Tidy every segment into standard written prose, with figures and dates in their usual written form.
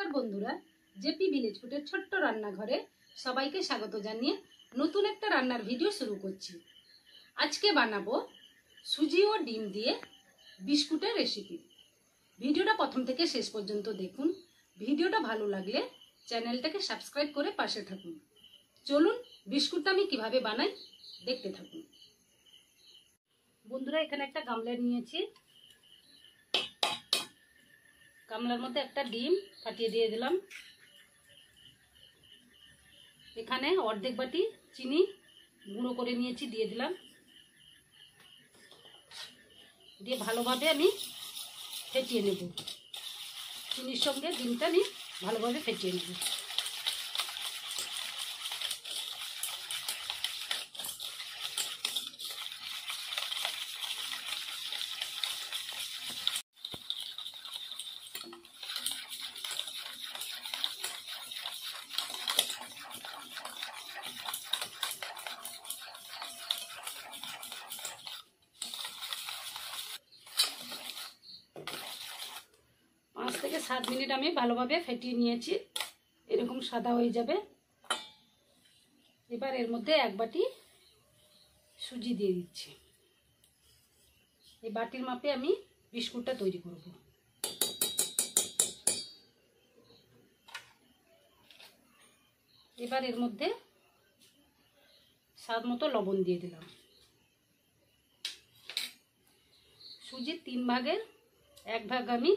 নমস্কার বন্ধুরা, JP village ফুডের ছোট্ট রান্নাঘরে সবাইকে স্বাগত জানিয়ে নতুন একটা রান্নার ভিডিও শুরু করছি। আজকে বানাবো সুজি ও ডিম দিয়ে বিস্কুটের রেসিপি। ভিডিওটা প্রথম থেকে শেষ পর্যন্ত দেখুন। ভিডিওটা ভালো লাগলে চ্যানেলটাকে সাবস্ক্রাইব করে পাশে থাকুন। চলুন বিস্কুটটা আমি কিভাবে বানাই দেখতে থাকুন। বন্ধুরা, এখানে একটা গামলা নিয়েছি। গামলার মধ্যে একটা ডিম ফাটিয়ে দিয়ে দিলাম। এখানে অর্ধেক বাটি চিনি গুঁড়ো করে নিয়েছি, দিয়ে দিলাম। দিয়ে ভালোভাবে আমি ফেটিয়ে নেব। চিনির সঙ্গে ডিমটা আমি ভালোভাবে ফেটিয়ে নেব। পাঁচ থেকে 7 মিনিট আমি ভালোভাবে ফেটিয়ে নিয়েছি। এরকম সাদা হয়ে যাবে। এবার এর মধ্যে এক বাটি সুজি দিয়ে দিচ্ছি। এই বাটির মাপে আমি বিস্কুটটা তৈরি করব। এবার এর মধ্যে স্বাদ মতো লবণ দিয়ে দিলাম। সুজির 3 ভাগের 1 ভাগ আমি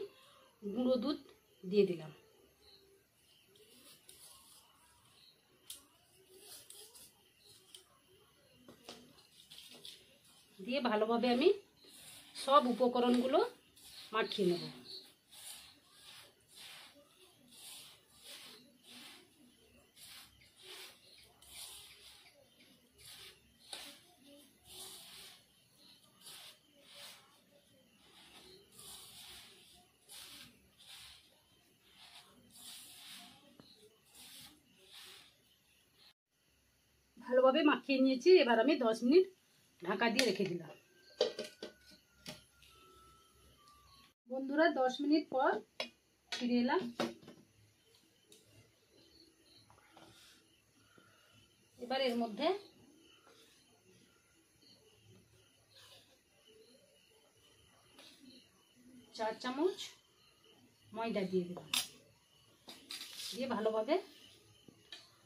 গুঁড়ো দুধ দিয়ে দিলাম। দিয়ে ভালোভাবে আমি সব উপকরণগুলো মাখিয়ে নেব। ভালোভাবে মাখিয়ে নিয়েছি। এবার আমি 10 মিনিট ঢাকা দিয়ে রেখে দিলাম। বন্ধুরা, 10 মিনিট পর ফিরে এলাম। এবার এর মধ্যে চার চামচ ময়দা দিয়ে দিলাম। দিয়ে ভালোভাবে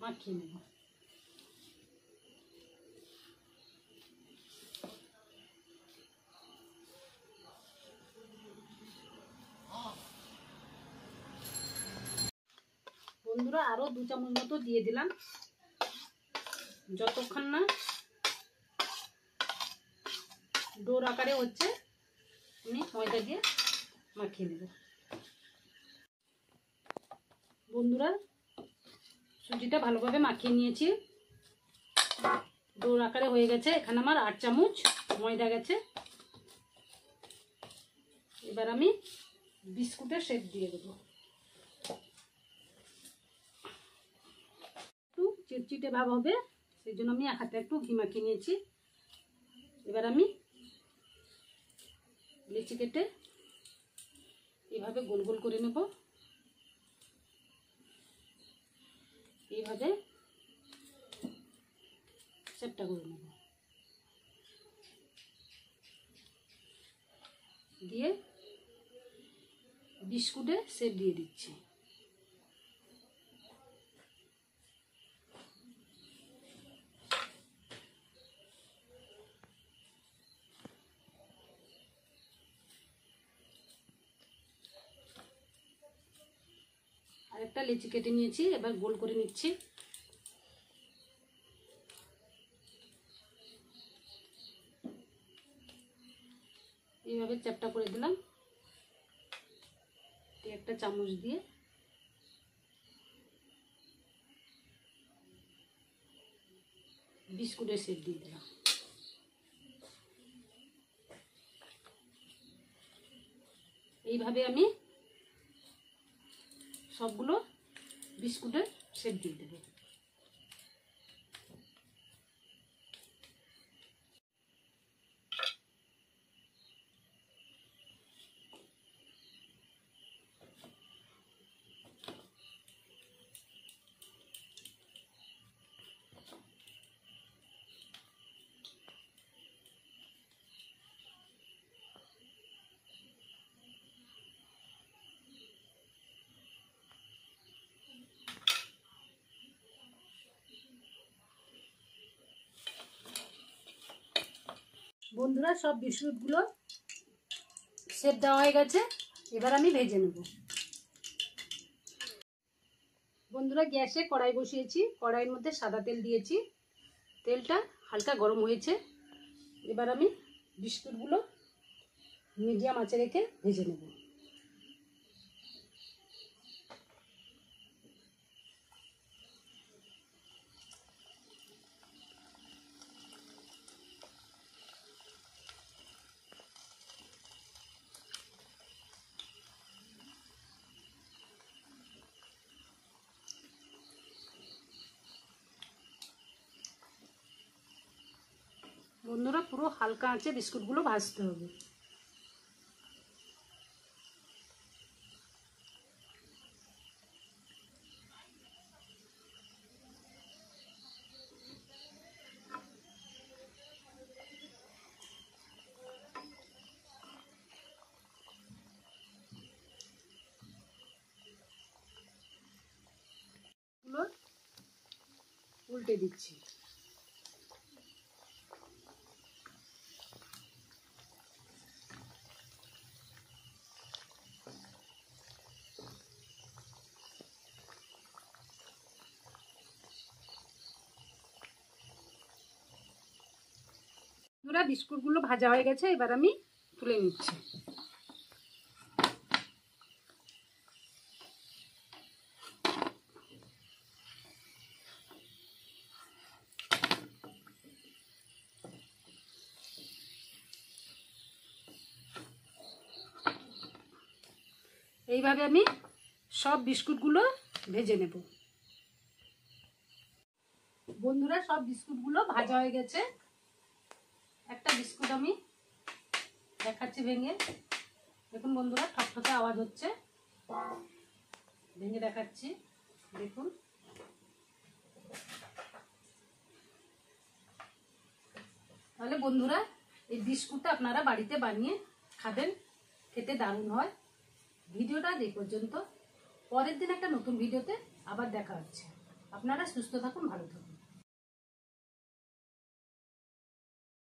মাখিয়ে নেব। বন্ধুরা, আরো 2 চামচ মতো দিয়ে দিলাম। যতক্ষণ না ডোর আকারে হচ্ছে আমি ময়দা দিয়ে মাখিয়ে নেব। বন্ধুরা, সুজিটা ভালোভাবে মাখিয়ে নিয়েছি। ডোর আকারে হয়ে গেছে। এখানে আমার 8 চামচ ময়দা গেছে। এবার আমি বিস্কুটের শেপ দিয়ে দেবো। একটু চিটচিটে ভাব হবে, সেই জন্য আমি হাতে একটু ঘি মাখিয়ে নিয়েছি। এবার আমি লেচি কেটে এইভাবে গোল গোল করে নেব। এইভাবে শেপটা করে নেব। দিয়ে বিস্কুটে শেপ দিয়ে দিচ্ছি। আরেকটা লেচি কেটে নিয়েছি। এবার গোল করে নিচ্ছি। এইভাবে চ্যাপটা করে দিলাম। একটা চামচ দিয়ে বিস্কুটের শেপ দিয়ে দিলাম। এইভাবে আমি সবগুলো বিস্কুটের শেপ দিয়ে দেব। বন্ধুরা সব বিস্কুটগুলো সেট দেওয়া হয়ে গেছে, এবার আমি ভেজে নেব। বন্ধুরা গ্যাসে কড়াই বসিয়েছি, কড়াইয়ের মধ্যে সাদা তেল দিয়েছি, তেলটা হালকা গরম হয়েছে। এবার আমি বিস্কুটগুলো মিডিয়াম আঁচে রেখে ভেজে নেব। বন্ধুরা পুরো হালকা আঁচে বিস্কুটগুলো ভাজতে হবে। উল্টে দিচ্ছি। বিস্কুটগুলো ভাজা হয়ে গেছে, এবার আমি তুলে নিচ্ছি। এইভাবে আমি সব বিস্কুটগুলো ভেজে নেব। বন্ধুরা সব বিস্কুটগুলো ভাজা হয়ে গেছে। একটা বিস্কুট আমি দেখাচ্ছি ভেঙে, দেখুন বন্ধুরা ঠকঠকে আওয়াজ হচ্ছে, ভেঙে দেখাচ্ছি, দেখুন। তাহলে বন্ধুরা এই বিস্কুটটা আপনারা বাড়িতে বানিয়ে খাবেন, খেতে দারুণ হয়। ভিডিওটা এই পর্যন্ত, পরের দিন একটা নতুন ভিডিওতে আবার দেখা হচ্ছে। আপনারা সুস্থ থাকুন, ভালো থাকুন।